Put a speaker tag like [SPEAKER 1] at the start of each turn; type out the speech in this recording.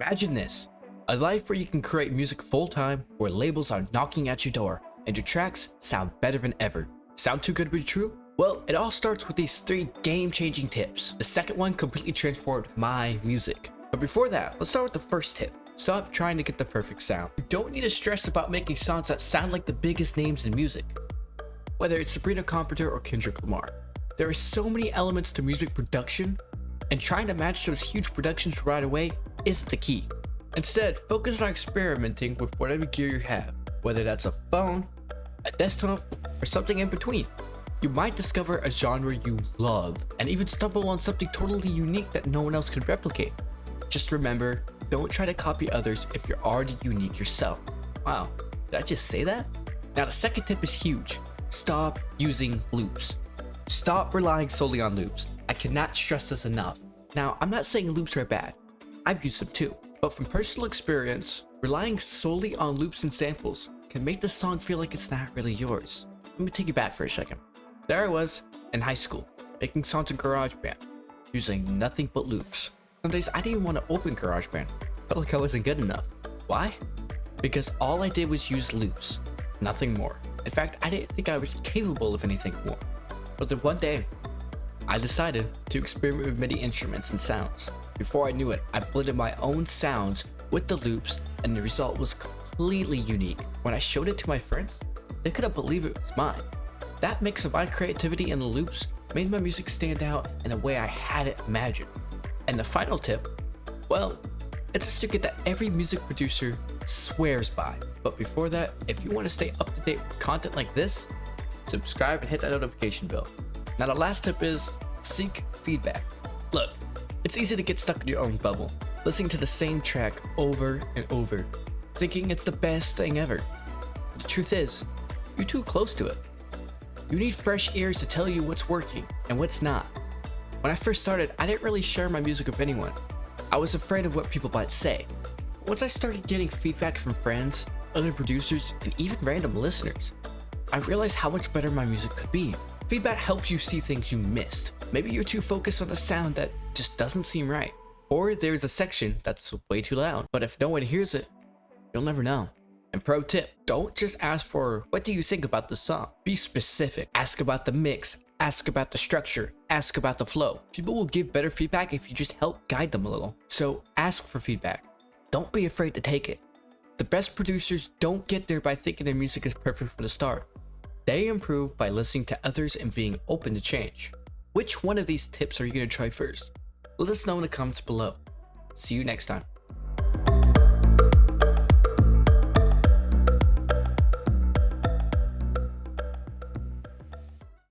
[SPEAKER 1] Imagine this, a life where you can create music full-time, where labels are knocking at your door, and your tracks sound better than ever. Sound too good to be true? Well, it all starts with these 3 game-changing tips. The second one completely transformed my music. But before that, let's start with the first tip. Stop trying to get the perfect sound. You don't need to stress about making songs that sound like the biggest names in music. Whether it's Sabrina Carpenter or Kendrick Lamar. There are so many elements to music production, and trying to match those huge productions right away isn't the key. Instead, focus on experimenting with whatever gear you have, whether that's a phone, a desktop, or something in between. You might discover a genre you love, and even stumble on something totally unique that no one else can replicate. Just remember, don't try to copy others if you're already unique yourself. Wow, did I just say that? Now the second tip is huge. Stop using loops. Stop relying solely on loops. I cannot stress this enough. Now, I'm not saying loops are bad. I've used them too. But from personal experience, relying solely on loops and samples can make the song feel like it's not really yours. Let me take you back for a second. There I was in high school, making songs in GarageBand, using nothing but loops. Some days I didn't even want to open GarageBand. Felt like I wasn't good enough. Why? Because all I did was use loops, nothing more. In fact, I didn't think I was capable of anything more. But then one day, I decided to experiment with MIDI instruments and sounds. Before I knew it, I blended my own sounds with the loops, and the result was completely unique. When I showed it to my friends, they couldn't believe it was mine. That mix of my creativity and the loops made my music stand out in a way I hadn't imagined. And the final tip, well, it's a secret that every music producer swears by. But before that, if you want to stay up to date with content like this, subscribe and hit that notification bell. Now the last tip is seek feedback. Look, it's easy to get stuck in your own bubble, listening to the same track over and over, thinking it's the best thing ever. The truth is, you're too close to it. You need fresh ears to tell you what's working and what's not. When I first started, I didn't really share my music with anyone. I was afraid of what people might say. But once I started getting feedback from friends, other producers, and even random listeners, I realized how much better my music could be. Feedback helps you see things you missed. Maybe you're too focused on the sound that just doesn't seem right. Or there's a section that's way too loud. But if no one hears it, you'll never know. And pro tip, don't just ask for, what do you think about the song? Be specific. Ask about the mix. Ask about the structure. Ask about the flow. People will give better feedback if you just help guide them a little. So ask for feedback. Don't be afraid to take it. The best producers don't get there by thinking their music is perfect from the start. They improve by listening to others and being open to change. Which one of these tips are you going to try first? Let us know in the comments below. See you next time.